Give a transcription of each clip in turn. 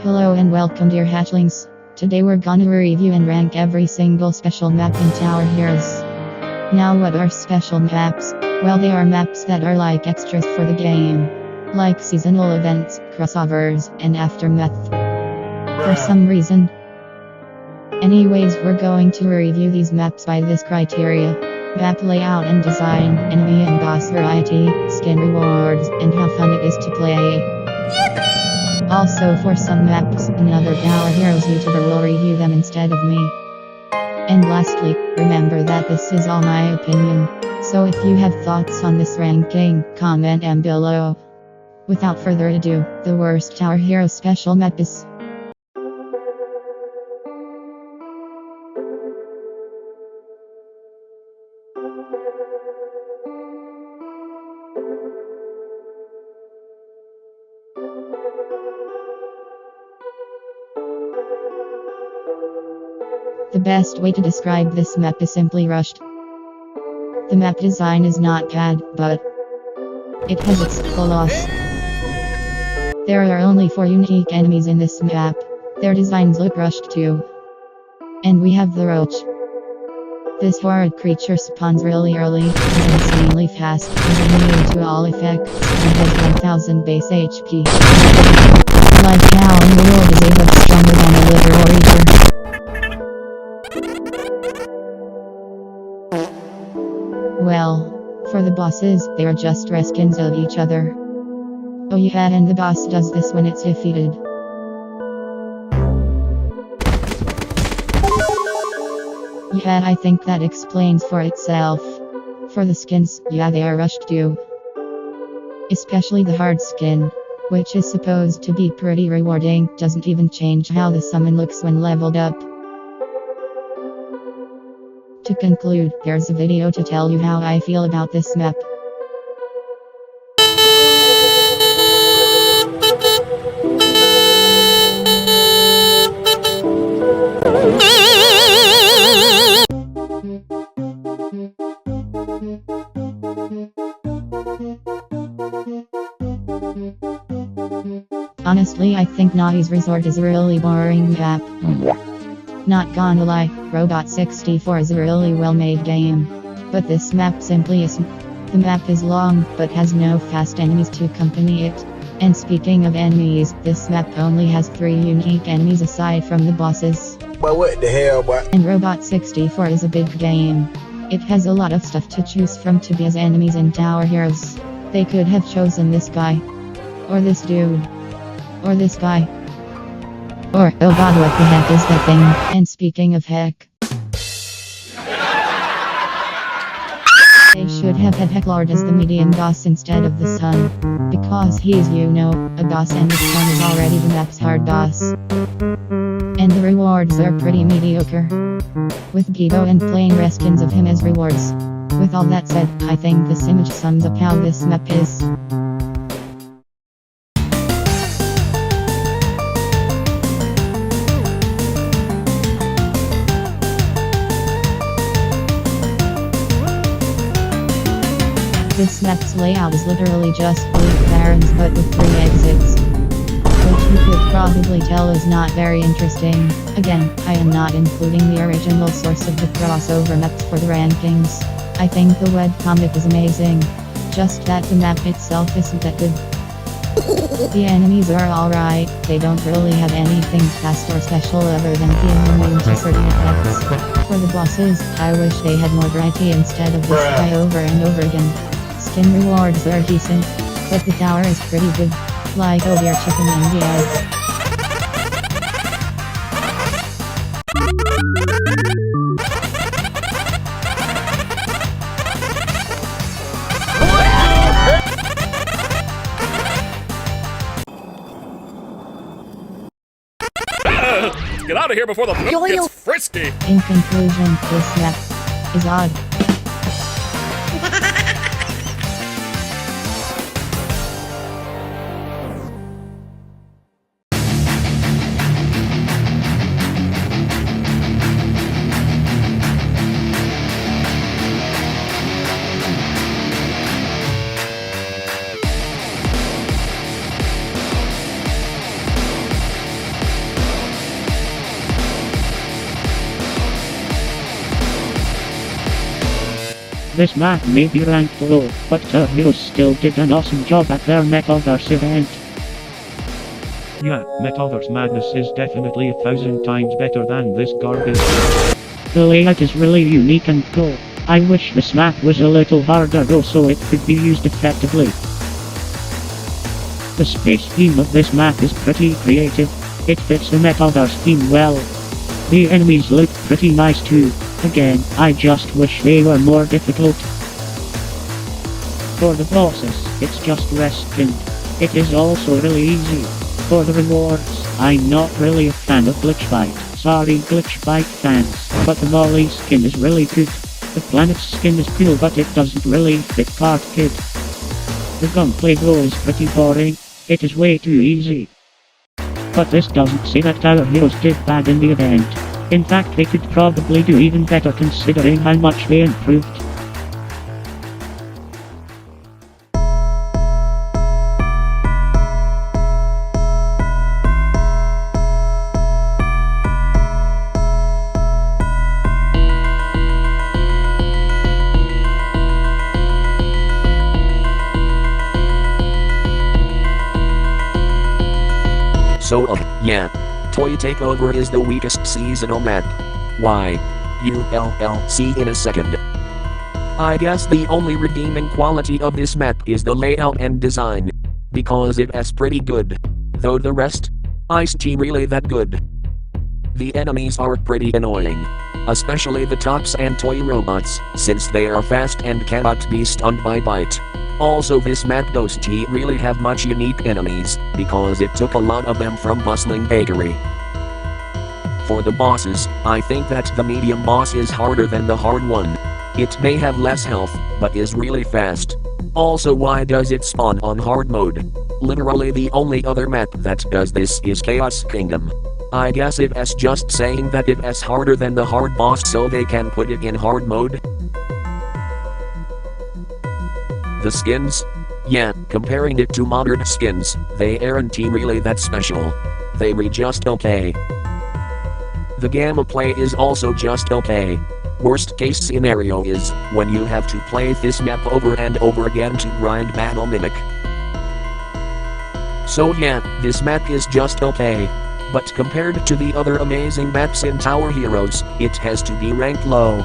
Hello and welcome dear hatchlings. Today we're gonna review and rank every single special map in Tower Heroes. Now what are special maps? Well, they are maps that are like extras for the game. Like seasonal events, crossovers, and aftermath. For some reason. Anyways, we're going to review these maps by this criteria. Map layout and design, enemy and boss variety, skin rewards, and how fun it is to play. Yippee! Also, for some maps, another Tower Heroes YouTuber will review them instead of me. And lastly, remember that this is all my opinion. So if you have thoughts on this ranking, comment them below. Without further ado, the worst Tower Heroes special map is... The best way to describe this map is simply rushed. The map design is not bad, but it has its flaws. There are only 4 unique enemies in this map. Their designs look rushed too. And we have the Roach. This horrid creature spawns really early, is insanely fast, is immune to all effects, and has 1000 base HP. Like how in the world is Havoc stronger than a literal eater? Well, for the bosses, they are just reskins of each other. Oh yeah, and the boss does this when it's defeated. Yeah, I think that explains for itself. For the skins, yeah, they are rushed too. Especially the hard skin, which is supposed to be pretty rewarding, doesn't even change how the summon looks when leveled up. To conclude, there's a video to tell you how I feel about this map. Honestly, I think Knoddy's Resort is a really boring map. Not gonna lie, Robot 64 is a really well-made game. But this map simply isn't. The map is long, but has no fast enemies to accompany it. And speaking of enemies, this map only has 3 unique enemies aside from the bosses. But what the hell, boy? And Robot 64 is a big game. It has a lot of stuff to choose from to be as enemies in Tower Heroes. They could have chosen this guy. Or this dude. Or this guy. Or, oh god, what the heck is that thing? And speaking of heck. They should have had Hecklord as the medium boss instead of the sun. Because he's, you know, a boss and the sun is already the map's hard boss. And the rewards are pretty mediocre. With Guido and plain reskins of him as rewards. With all that said, I think this image sums up how this map is. This map's layout is literally just blue barrens but with 3 exits. Which you could probably tell is not very interesting. Again, I am not including the original source of the crossover maps for the rankings. I think the webcomic is amazing. Just that the map itself isn't that good. The enemies are alright, they don't really have anything fast or special other than being immune to certain effects. For the bosses, I wish they had more variety instead of this guy over and over again. Skin rewards are decent, but the tower is pretty good. Like oh dear chicken India. Get out of here before the milk gets frisky! In conclusion, this map is odd. This map may be ranked low, but our heroes still did an awesome job at their Metaverse event. Yeah, Metaverse Madness is definitely 1,000 times better than this garbage. The layout is really unique and cool. I wish this map was a little harder though so it could be used effectively. The space theme of this map is pretty creative. It fits the Metaverse theme well. The enemies look pretty nice too. Again, I just wish they were more difficult. For the bosses, it's just rest pinned. It is also really easy. For the rewards, I'm not really a fan of Glitch Fight. Sorry Glitch Fight fans, but the Molly skin is really good. The Planet's skin is cool but it doesn't really fit Card Kid. The gunplay though is pretty boring. It is way too easy. But this doesn't say that our heroes did bad in the event. In fact they could probably do even better considering how much they improved. So yeah. Toy Takeover is the weakest seasonal map. Why? You'll see in a second. I guess the only redeeming quality of this map is the layout and design. Because it's pretty good. Though the rest? Isn't really that good. The enemies are pretty annoying. Especially the tops and toy robots, since they are fast and cannot be stunned by bite. Also this map doesn't really have much unique enemies, because it took a lot of them from Bustling Bakery. For the bosses, I think that the medium boss is harder than the hard one. It may have less health, but is really fast. Also why does it spawn on hard mode? Literally the only other map that does this is Chaos Kingdom. I guess it's just saying that it's harder than the hard boss so they can put it in hard mode. The skins? Yeah, comparing it to modern skins, they aren't really that special. They were just okay. The gameplay is also just okay. Worst case scenario is, when you have to play this map over and over again to grind Battle Mimic. So yeah, this map is just okay. But compared to the other amazing maps in Tower Heroes, it has to be ranked low.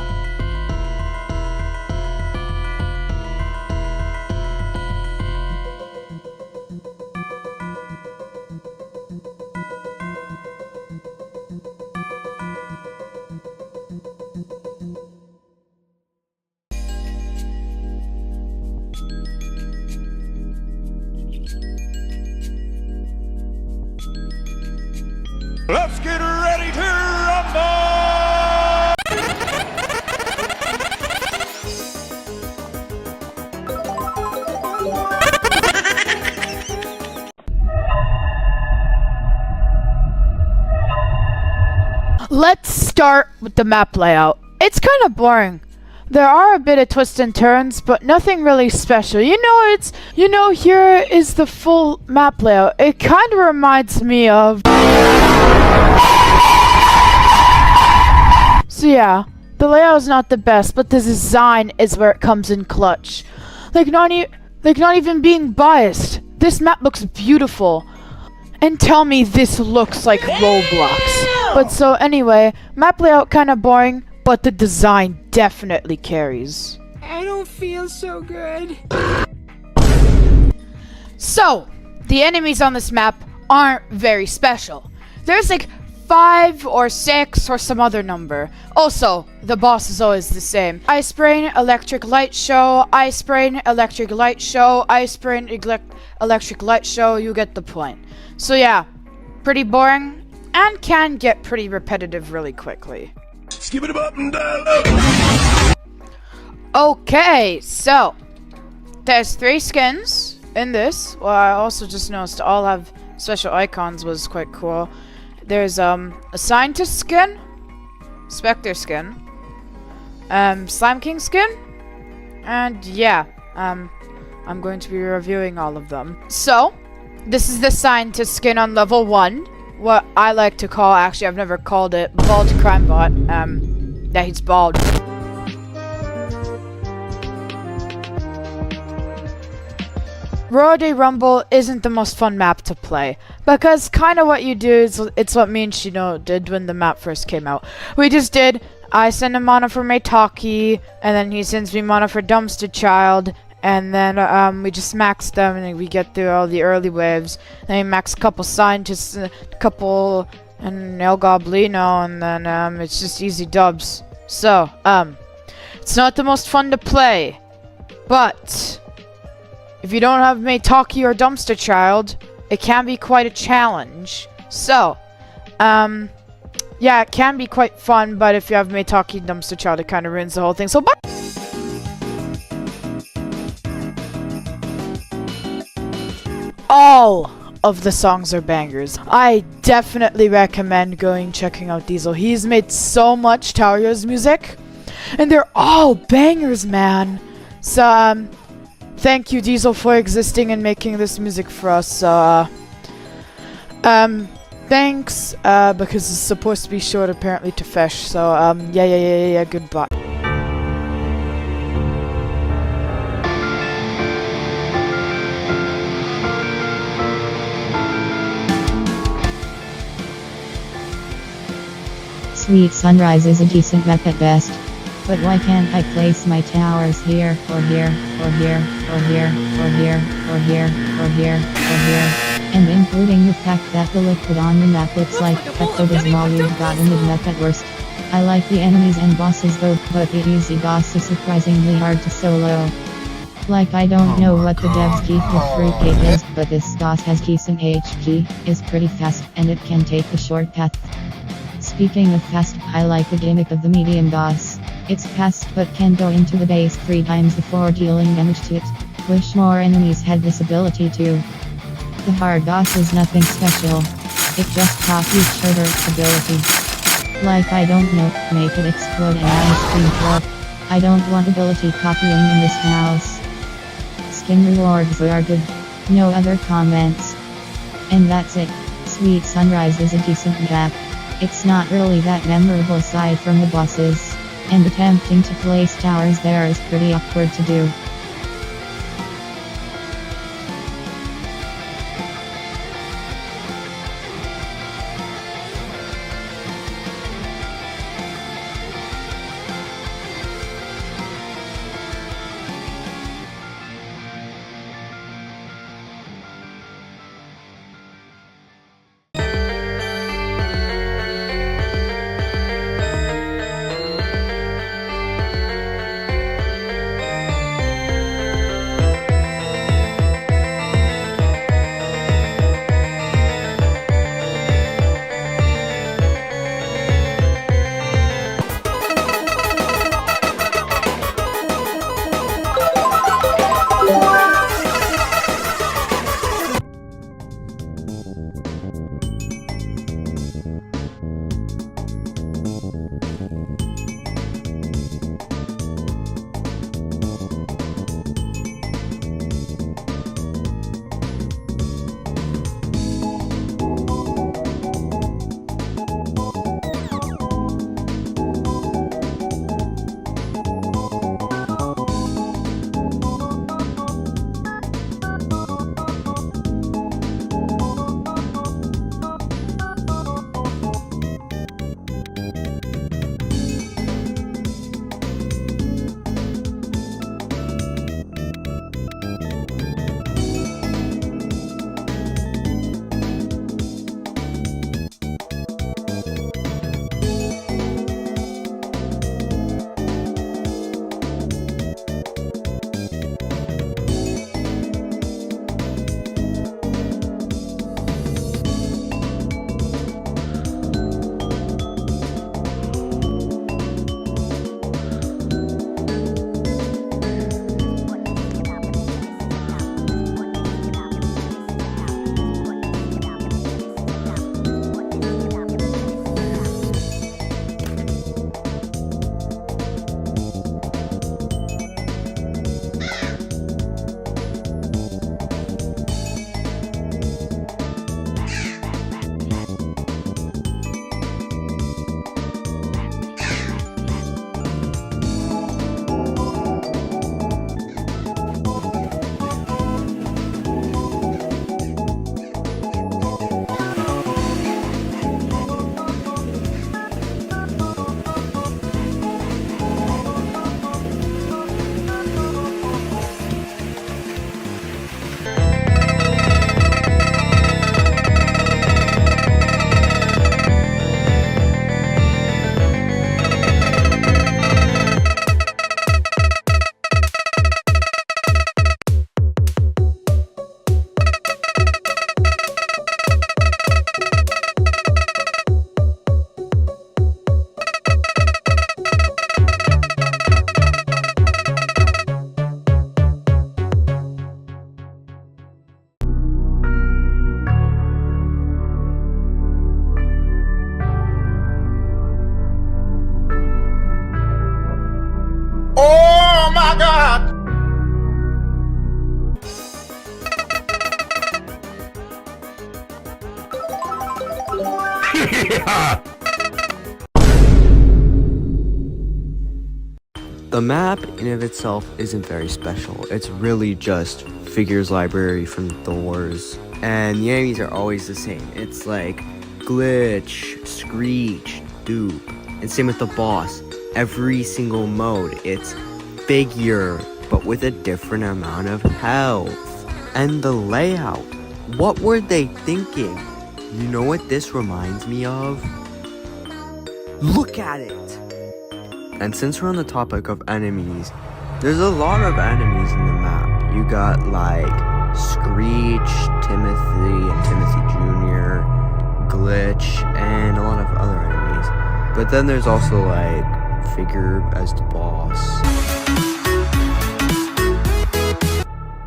Let's get ready to rumble! Let's start with the map layout. It's kind of boring. There are a bit of twists and turns, but nothing really special. Here is the full map layout. It kind of reminds me of... So yeah, the layout is not the best, but the design is where it comes in clutch. Not even being biased. This map looks beautiful. And tell me this looks like Roblox. But so anyway, map layout kind of boring, but the design definitely carries. I don't feel so good. So, the enemies on this map aren't very special. There's like 5 or 6 or some other number. Also, the boss is always the same. Ice Brain, Electric Light Show, Ice Brain, Electric Light Show, Ice Brain, Electric Light Show, you get the point. So yeah, pretty boring, and can get pretty repetitive really quickly. Skip it up and dial up. Okay, so there's 3 skins in this. Well, I also just noticed all have special icons, was quite cool. There's a Scientist skin, Spectre skin, Slime King skin, and yeah, I'm going to be reviewing all of them. So, this is the Scientist skin on level 1. What I like to call, actually I've never called it, Bald Crime Bot. Yeah, he's bald. Roliday Rumble isn't the most fun map to play, because kind of what you do is, it's what me and Shino did when the map first came out. I send him mana for Maitaki, and then he sends me mana for Dumpster Child, and then we just max them, and then we get through all the early waves. Then we max a couple scientists, a couple, and El Goblino, and then it's just easy dubs. So, it's not the most fun to play, but if you don't have Maitaki or Dumpster Child, it can be quite a challenge. So, yeah, it can be quite fun, but if you have Maitaki and Dumpster Child, it kind of ruins the whole thing. So, bye! All of the songs are bangers. I definitely recommend checking out Diesel. He's made so much Tower Heroes music, and they're all bangers, man. So, thank you, Diesel, for existing and making this music for us. So, thanks, because it's supposed to be short, apparently, to Fesh. So, yeah, goodbye. Sweet Sunrise is a decent map at best. But why can't I place my towers here, or here, or here, or here, or here, or here, or here, or here? And including the fact that the liquid on the map looks like Pepto-Bismol, you've got a mid-map at worst. I like the enemies and bosses though, but the easy boss is surprisingly hard to solo. Like, I don't know what the devs beef with Fruitcake is, but this boss has decent HP, is pretty fast, and it can take the shortcut. Speaking of fast, I like the gimmick of the medium boss. It's fast but can go into the base 3 times before dealing damage to it. Wish more enemies had this ability too. The hard boss is nothing special. It just copies Shredder's ability. Like, I don't know, make it explode and ice cream truck. I don't want ability copying in this house. Skin rewards are good. No other comments. And that's it. Sweet Sunrise is a decent map. It's not really that memorable aside from the bosses. And attempting to place towers there is pretty awkward to do. The map in of itself isn't very special. It's really just figures library from Thor's. And the enemies are always the same. It's like Glitch, Screech, Dupe. And same with the boss. Every single mode, it's figure, but with a different amount of health. And the layout. What were they thinking? You know what this reminds me of? Look at it! And since we're on the topic of enemies, there's a lot of enemies in the map. You got like Screech, Timothy and Timothy Jr., Glitch, and a lot of other enemies. But then there's also like Figure as the boss.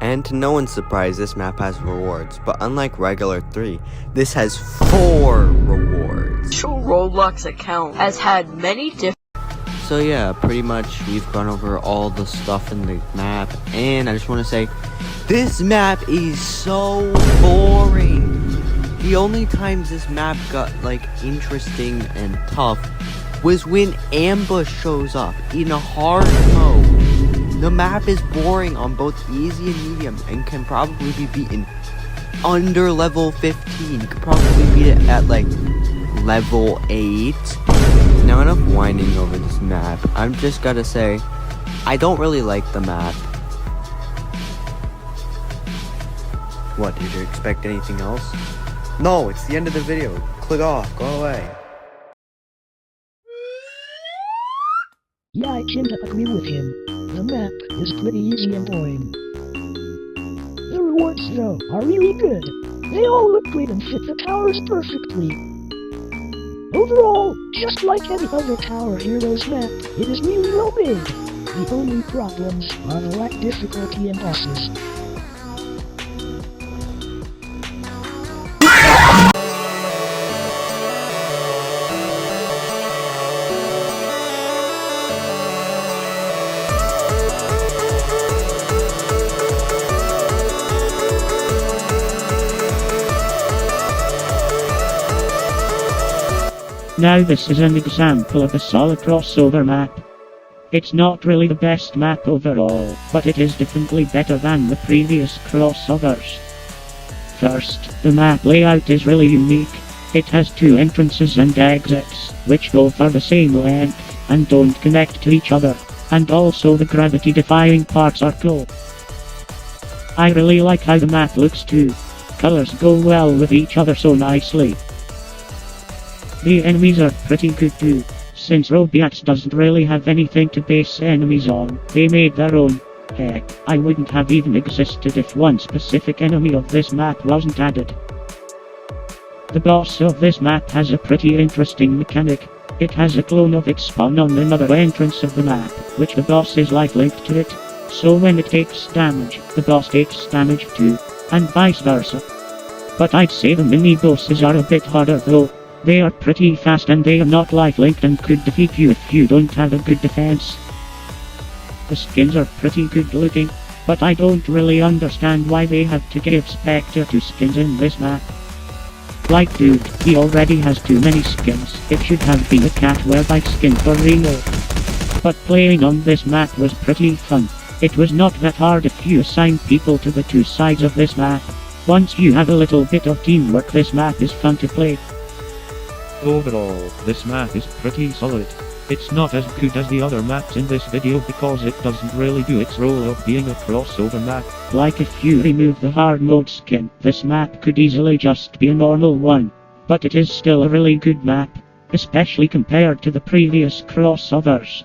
And to no one's surprise, this map has rewards, but unlike regular 3, this has 4 rewards. Your Roblox account has had many different. So yeah, pretty much we've gone over all the stuff in the map, and I just want to say, this map is so boring. The only times this map got like interesting and tough was when Ambush shows up in a hard mode. The map is boring on both easy and medium and can probably be beaten under level 15. You could probably beat it at like level 8. Now enough whining over this map. I'm just gotta say, I don't really like the map. What, did you expect anything else? No, it's the end of the video. Click off, go away. Yeah, I tend to agree with him. The map is pretty easy and boring. The rewards, though, are really good. They all look great and fit the towers perfectly. Overall, just like any other Tower Heroes map, it is really well made. The only problems are the lack difficulty and bosses. Now this is an example of a solid crossover map. It's not really the best map overall, but it is definitely better than the previous crossovers. First, the map layout is really unique. It has 2 entrances and exits, which both are the same length, and don't connect to each other, and also the gravity-defying parts are cool. I really like how the map looks too. Colors go well with each other so nicely. The enemies are pretty good too. Since Roblox doesn't really have anything to base enemies on, they made their own. Heck, I wouldn't have even existed if one specific enemy of this map wasn't added. The boss of this map has a pretty interesting mechanic. It has a clone of its spawn on another entrance of the map, which the boss is linked to it. So when it takes damage, the boss takes damage too, and vice versa. But I'd say the mini-bosses are a bit harder though. They are pretty fast and they are not linked and could defeat you if you don't have a good defense. The skins are pretty good looking, but I don't really understand why they have to give Spectre 2 skins in this map. Like dude, he already has too many skins. It should have been a cat wear-bike skin for real. But playing on this map was pretty fun. It was not that hard if you assign people to the 2 sides of this map. Once you have a little bit of teamwork, this map is fun to play. Overall, this map is pretty solid. It's not as good as the other maps in this video because it doesn't really do its role of being a crossover map. Like if you remove the hard mode skin, this map could easily just be a normal one. But it is still a really good map, especially compared to the previous crossovers.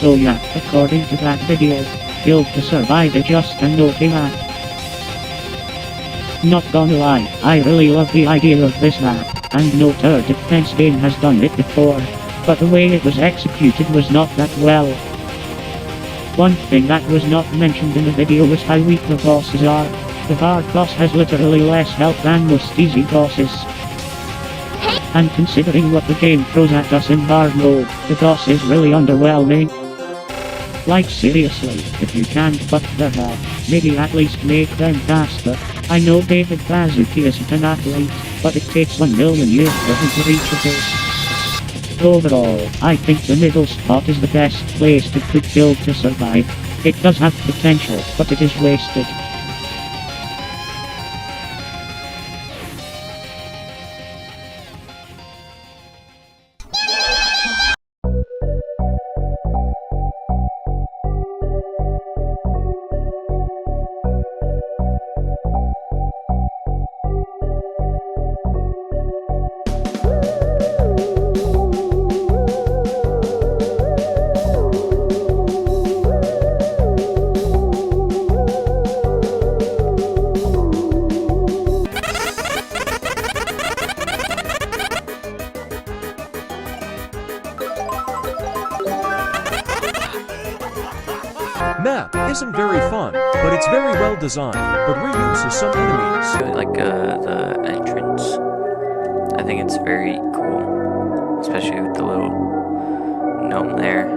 So yeah, according to that video, Build to Survive is just a naughty map. Not gonna lie, I really love the idea of this map, and no tower defense game has done it before, but the way it was executed was not that well. One thing that was not mentioned in the video was how weak the bosses are. The hard boss has literally less health than most easy bosses. And considering what the game throws at us in hard mode, the boss is really underwhelming. Like seriously, if you can't buff their health, maybe at least make them faster. I know David Bazuki isn't an athlete, but it takes 1 million years for him to reach a base. Overall, I think the middle spot is the best place to put Build to Survive. It does have potential, but it is wasted. Map isn't very fun, but it's very well designed, but reuses some enemies. I like the entrance. I think it's very cool, especially with the little gnome there.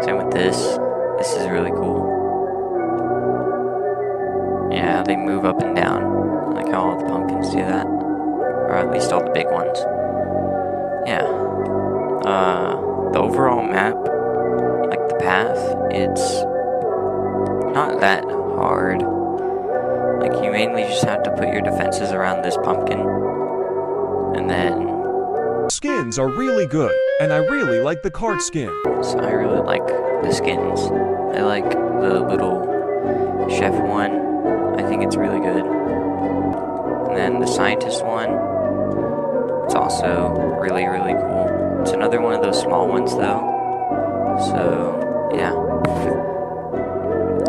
Same with this. This is really cool. Yeah, they move up and down. I like how all the pumpkins do that, or at least all the big ones. Yeah. The overall map, like the path, it's not that hard. Like, you mainly just have to put your defenses around this pumpkin, and then... Skins are really good, and I really like the card skin. So I really like the skins. I like the little chef one. I think it's really good. And then the scientist one, it's also really, really cool. It's another one of those small ones though. So, yeah.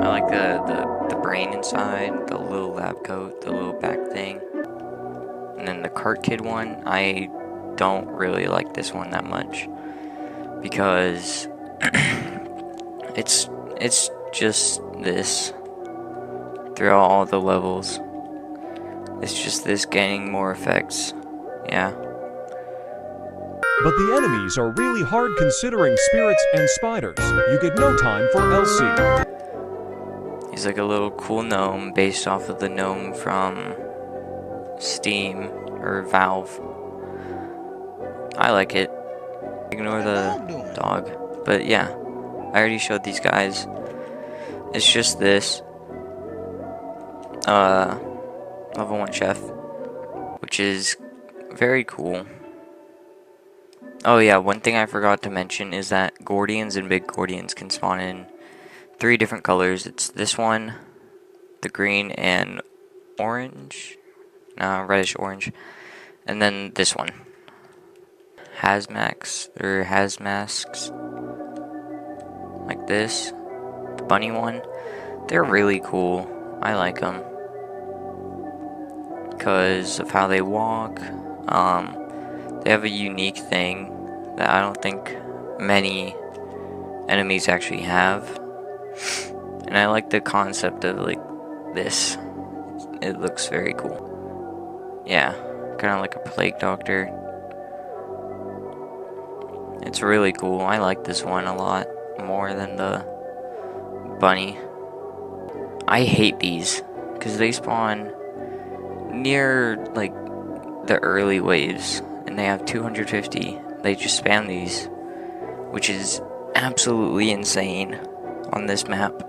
I like the brain inside, the little lab coat, the little back thing. And then the cart kid one, I don't really like this one that much. Because it's just this throughout all the levels. It's just this gaining more effects. Yeah. But the enemies are really hard considering spirits and spiders. You get no time for LC. He's like a little cool gnome based off of the gnome from Steam or Valve. I like it. Ignore the dog. But yeah, I already showed these guys. It's just this. Level 1 chef, which is very cool. Oh yeah, one thing I forgot to mention is that Gordians and Big Gordians can spawn in 3 different colors. It's this one, the green and orange, reddish orange, and then this one. Hazmasks, like this, the bunny one. They're really cool. I like them because of how they walk. They have a unique thing that I don't think many enemies actually have. And I like the concept of like this. It looks very cool. Yeah, kind of like a plague doctor. It's really cool. I like this one a lot more than the bunny. I hate these because they spawn near like the early waves and they have 250. They just spam these, which is absolutely insane on this map.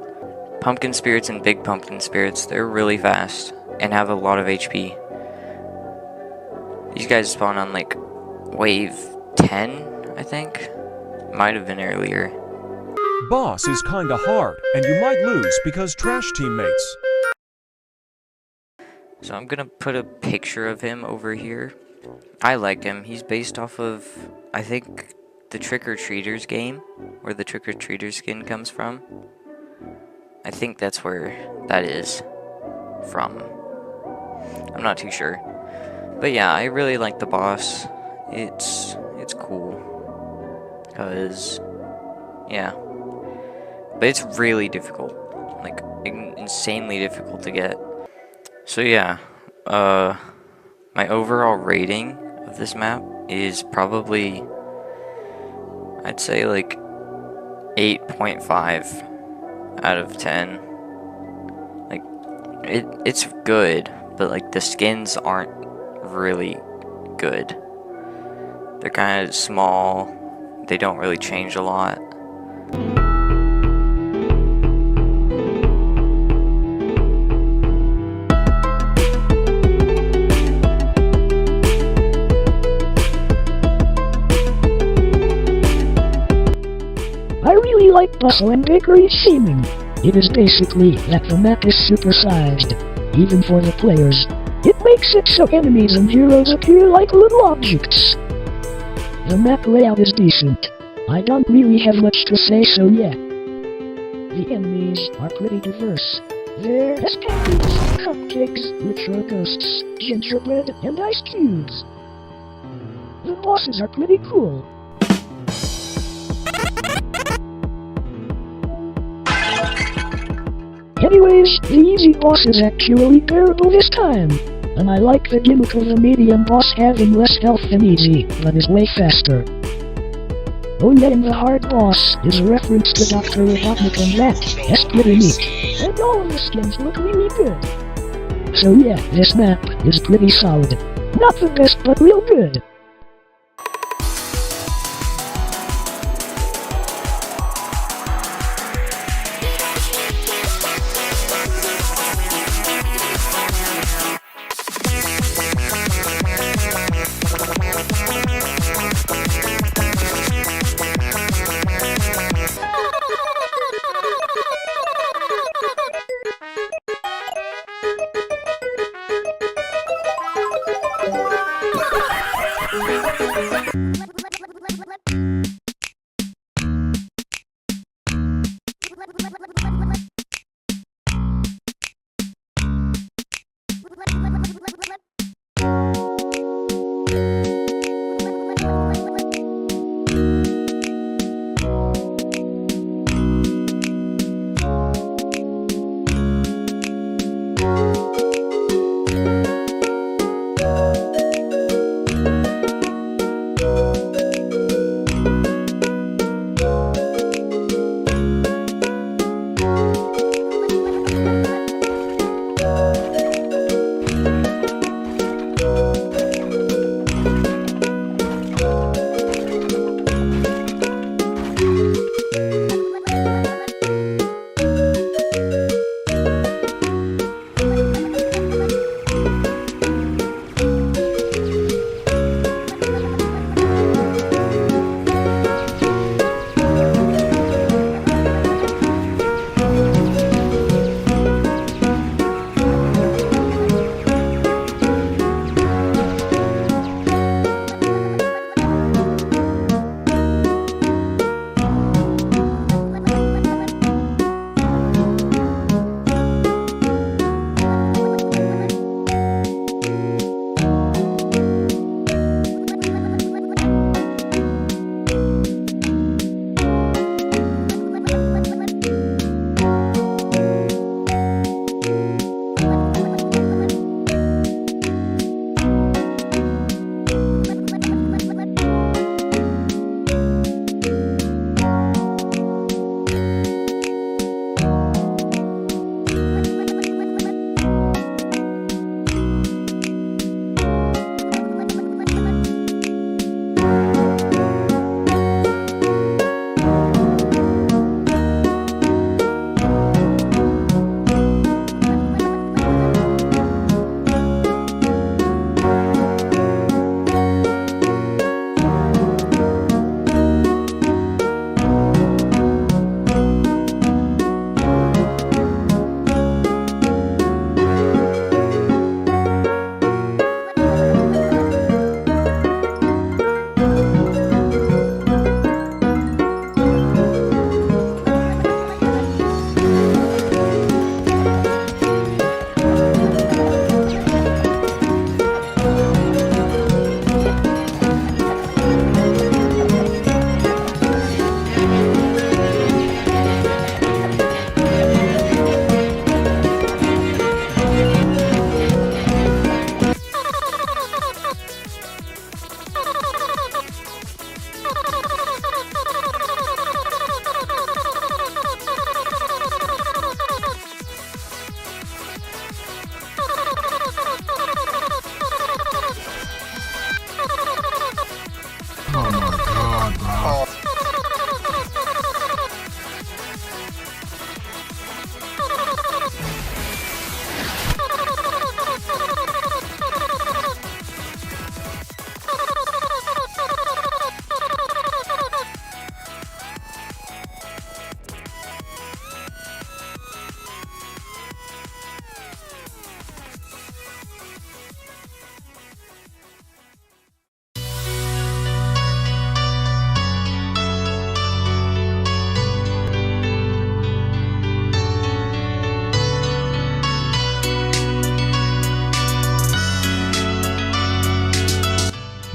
Pumpkin spirits and big pumpkin spirits, they're really fast and have a lot of HP. These guys spawn on like wave 10, I think. Might have been earlier. Boss is kinda hard, and you might lose because trash teammates. So I'm gonna put a picture of him over here. I like him. He's based off of, I think, the Trick-or-Treaters game, where the Trick-or-Treater skin comes from. I think that's where that is from. I'm not too sure. But yeah, I really like the boss. It's cool. Cause, yeah. But it's really difficult. Like, insanely difficult to get. So yeah, my overall rating of this map is probably, I'd say like 8.5 out of 10. Like, it's good, but like the skins aren't really good. They're kind of small, they don't really change a lot. I really like Bustling Bakery's theming. It is basically that the map is supersized, even for the players. It makes it so enemies and heroes appear like little objects. The map layout is decent. I don't really have much to say, so yeah. The enemies are pretty diverse. There's pancakes, cupcakes, retro ghosts, gingerbread, and ice cubes. The bosses are pretty cool. Anyways, the easy boss is actually bearable this time. And I like the gimmick of the medium boss having less health than easy, but is way faster. Oh yeah, and the hard boss is a reference to Dr. Robotnik, and that's pretty neat. And all of the skins look really good. So yeah, this map is pretty solid. Not the best, but real good.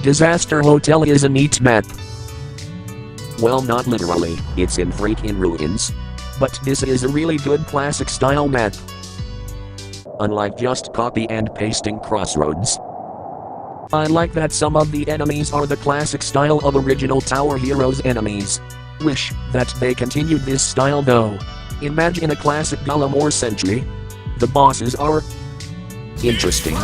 Disaster Hotel is a neat map. Well, not literally, it's in freaking ruins. But this is a really good classic style map. Unlike just copy and pasting Crossroads. I like that some of the enemies are the classic style of original Tower Heroes enemies. Wish that they continued this style though. Imagine a classic Gallimore Sentry. The bosses are interesting.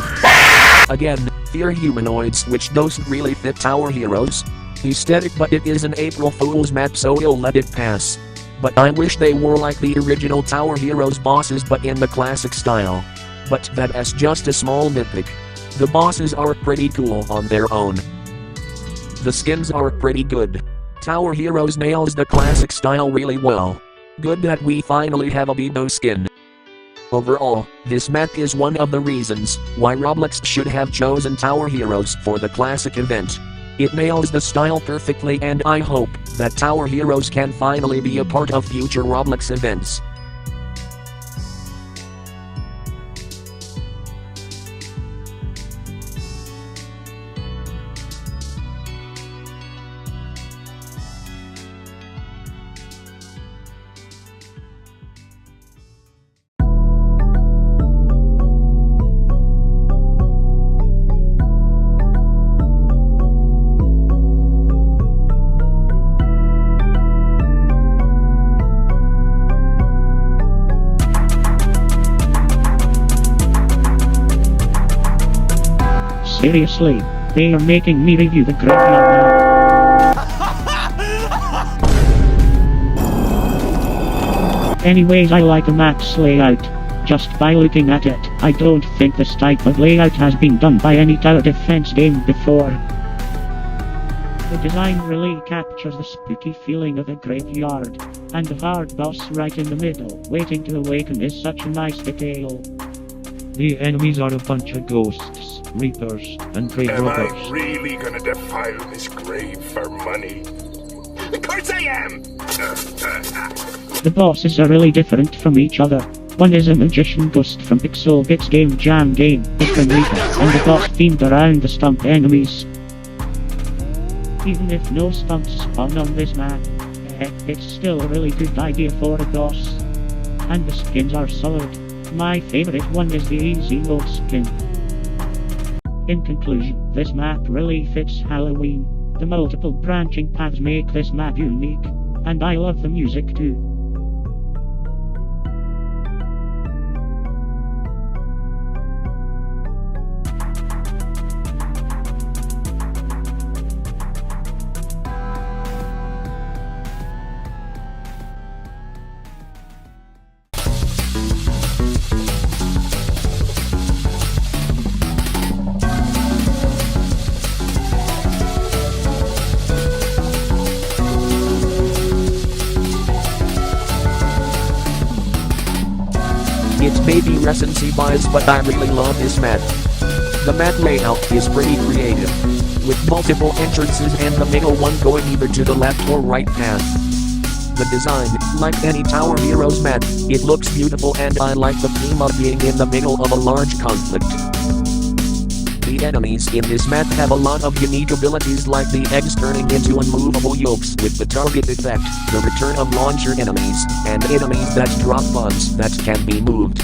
Again, fear humanoids which doesn't really fit Tower Heroes aesthetic, but it is an April Fool's map, so we'll let it pass. But I wish they were like the original Tower Heroes bosses but in the classic style. But that is just a small nitpick. The bosses are pretty cool on their own. The skins are pretty good. Tower Heroes nails the classic style really well. Good that we finally have a Bebo skin. Overall, this map is one of the reasons why Roblox should have chosen Tower Heroes for the classic event. It nails the style perfectly, and I hope that Tower Heroes can finally be a part of future Roblox events. Seriously, they are making me review the graveyard now. Anyways, I like the map's layout. Just by looking at it, I don't think this type of layout has been done by any tower defense game before. The design really captures the spooky feeling of a graveyard, and the hard boss right in the middle, waiting to awaken, is such a nice detail. The enemies are a bunch of ghosts, reapers, and grave robbers. Am I really gonna defile this grave for money? Of course I am! The bosses are really different from each other. One is a magician ghost from Pixel Bits Game Jam Game, different reaper, and the boss themed around the stump enemies. Even if no stumps spawn on this map, it's still a really good idea for a boss. And the skins are solid. My favorite one is the Easy Mode skin. In conclusion, this map really fits Halloween. The multiple branching paths make this map unique, and I love the music too. It may be recency bias, but I really love this map. The map layout is pretty creative, with multiple entrances and the middle one going either to the left or right path. The design, like any Tower Heroes map, it looks beautiful, and I like the theme of being in the middle of a large conflict. The enemies in this map have a lot of unique abilities, like the eggs turning into unmovable yolks with the target effect, the return of launcher enemies, and enemies that drop bugs that can be moved.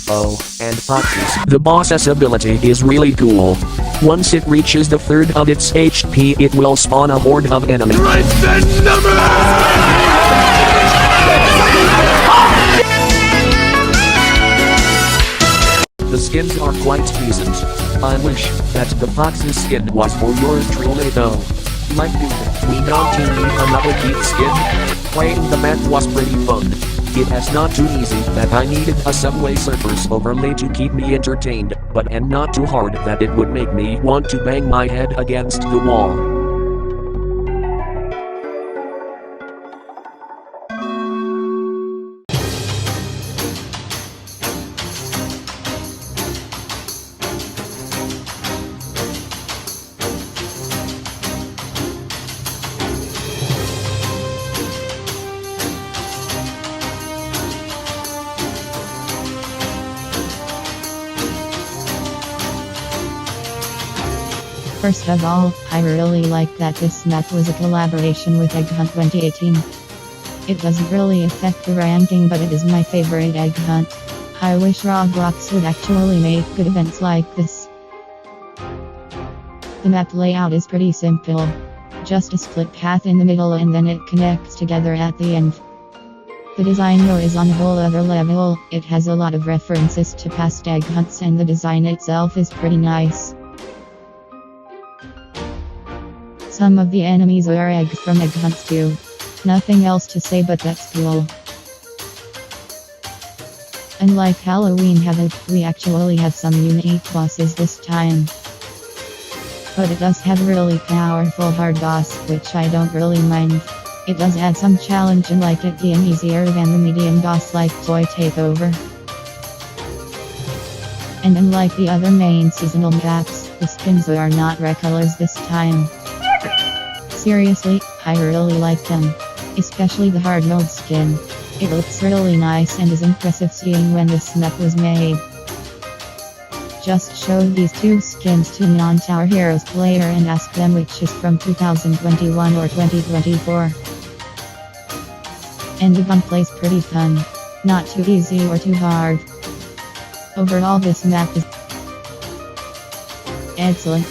Oh, and Foxes. The boss's ability is really cool. Once it reaches the third of its HP, it will spawn a horde of enemies. The skins are quite decent. I wish that the Fox's skin was for yours truly though. Like dude, we don't need another Keith skin. Playing the map was pretty fun. It is not too easy that I needed a Subway Surfers overlay to keep me entertained, but and not too hard that it would make me want to bang my head against the wall. First of all, I really like that this map was a collaboration with Egg Hunt 2018. It doesn't really affect the ranking, but it is my favorite Egg Hunt. I wish Roblox would actually make good events like this. The map layout is pretty simple. Just a split path in the middle and then it connects together at the end. The design though is on a whole other level. It has a lot of references to past Egg Hunts and the design itself is pretty nice. Some of the enemies are eggs from Egg Hunts too. Nothing else to say, but that's cool. Unlike Halloween Havoc, we actually have some unique bosses this time. But it does have a really powerful hard boss, which I don't really mind. It does add some challenge and like it being easier than the medium boss like Toy Takeover. And unlike the other main seasonal maps, the skins are not recolors this time. Seriously, I really like them. Especially the hard mode skin. It looks really nice and is impressive seeing when this map was made. Just show these two skins to non-Tower Heroes player and ask them which is from 2021 or 2024. And the gunplay's pretty fun. Not too easy or too hard. Overall this map is excellent.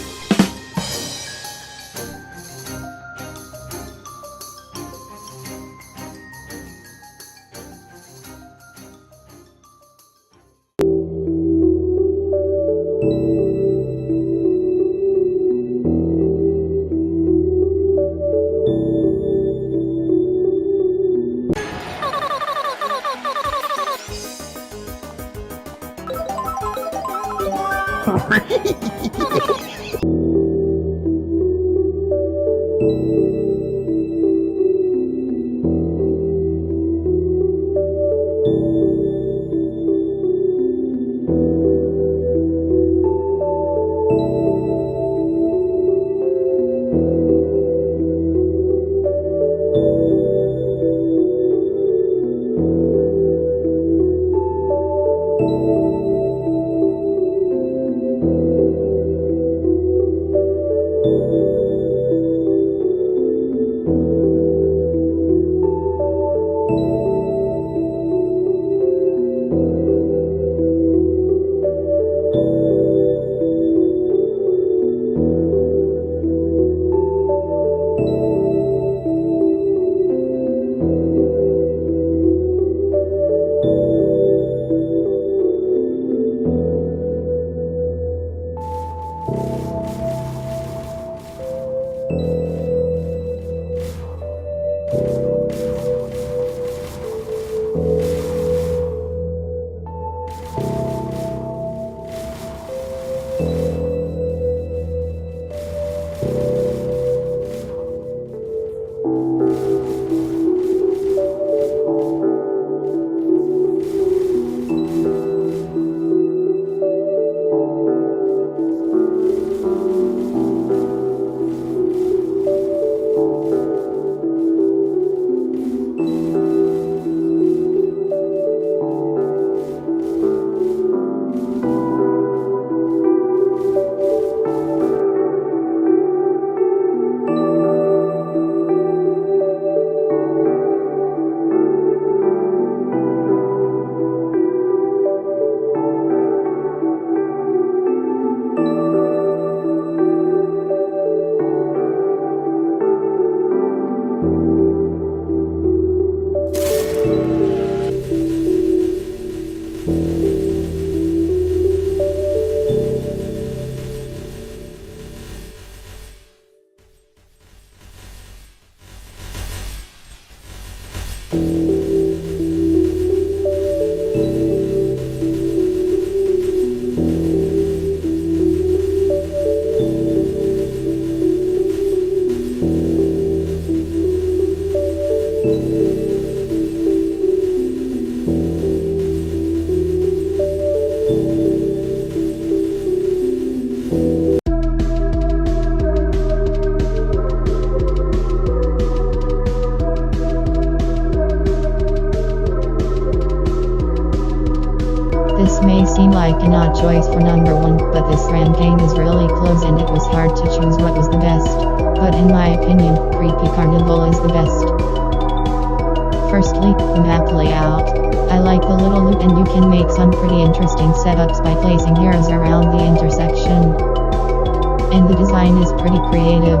This may seem like an odd choice for number 1, but this ranking is really close and it was hard to choose what was the best. But in my opinion, Creepy Carnival is the best. Firstly, the map layout. I like the little loop and you can make some pretty interesting setups by placing heroes around the intersection. And the design is pretty creative.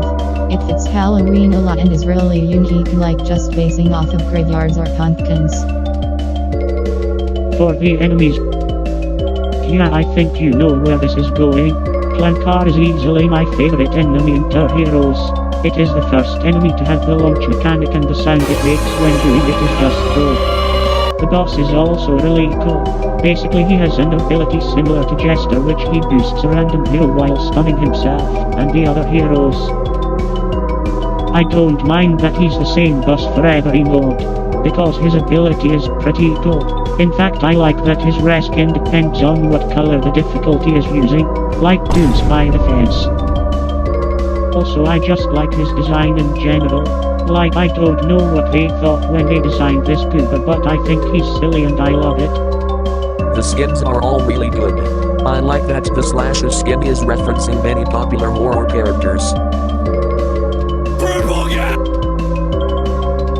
It fits Halloween a lot and is really unique, like just basing off of graveyards or pumpkins. For the enemies. Yeah, I think you know where this is going. Encore is easily my favorite enemy in Tower Heroes. It is the first enemy to have the launch mechanic and the sound it makes when doing it is just cool. The boss is also really cool. Basically he has an ability similar to Jester which he boosts a random hero while stunning himself and the other heroes. I don't mind that he's the same boss for every mode, because his ability is pretty cool. In fact I like that his reskin depends on what color the difficulty is using, like Doom's by the fence. Also I just like his design in general. Like I don't know what they thought when they designed this Goober, but I think he's silly and I love it. The skins are all really good. I like that the Slasher skin is referencing many popular horror characters.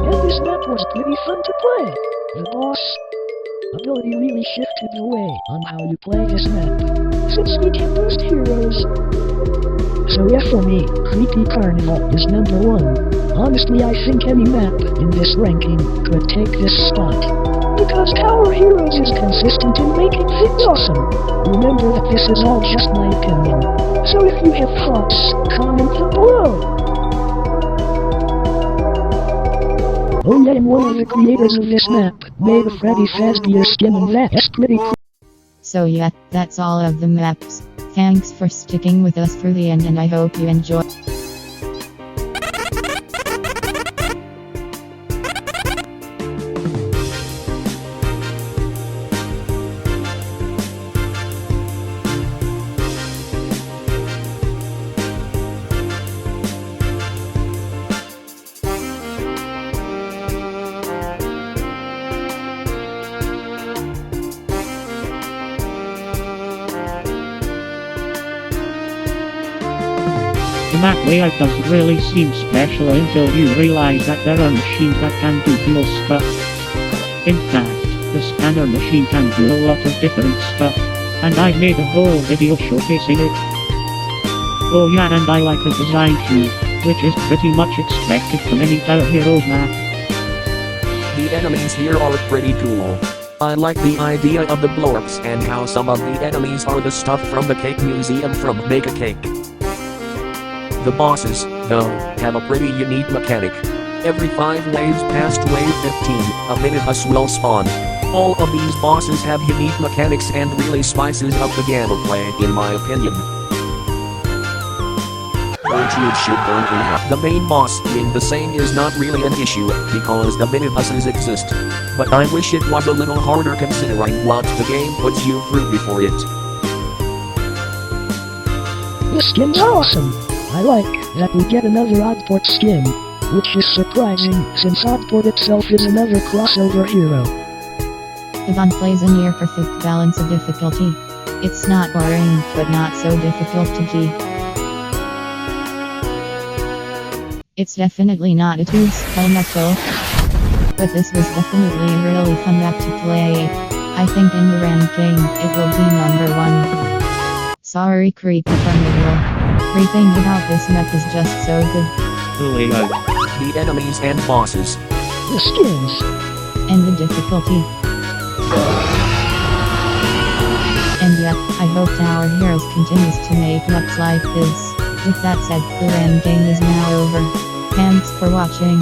And this map was pretty fun to play. The boss ability really shifted the way on how you play this map, since we can boost heroes. So yeah, for me, Creepy Carnival is number 1. Honestly, I think any map in this ranking could take this spot, because Tower Heroes is consistent in making things awesome. Remember that this is all just my opinion, so if you have thoughts, comment them below. Oh yeah, and one of the creators of this map made a Freddy Fazbear skin, and that's pretty cool. So yeah, that's all of the maps. Thanks for sticking with us through the end and I hope you enjoy. The map layout doesn't really seem special until you realize that there are machines that can do cool stuff. In fact, the scanner machine can do a lot of different stuff, and I've made a whole video showcasing it. Oh yeah, and I like the design too, which is pretty much expected from any Tower Heroes map. The enemies here are pretty cool. I like the idea of the blow-ups and how some of the enemies are the stuff from the cake museum from Make a Cake. The bosses, though, have a pretty unique mechanic. Every 5 waves past wave 15, a minibus will spawn. All of these bosses have unique mechanics and really spices up the gameplay, in my opinion. Should burn in half. The main boss being the same is not really an issue, because the minibuses exist. But I wish it was a little harder considering what the game puts you through before it. The skin's awesome! I like that we get another Oddport skin, which is surprising since Oddport itself is another crossover hero. Yvonne plays a near perfect balance of difficulty. It's not boring, but not so difficult to beat. It's definitely not a two-spell metal, but this was definitely a really fun map to play. I think in the ranking, it will be number 1. Sorry Creepy Carnival. Everything about this map is just so good. The layout, the enemies and bosses, the skins, and the difficulty. And yeah, I hope Tower Heroes continues to make maps like this. With that said, the ranking is now over. Thanks for watching.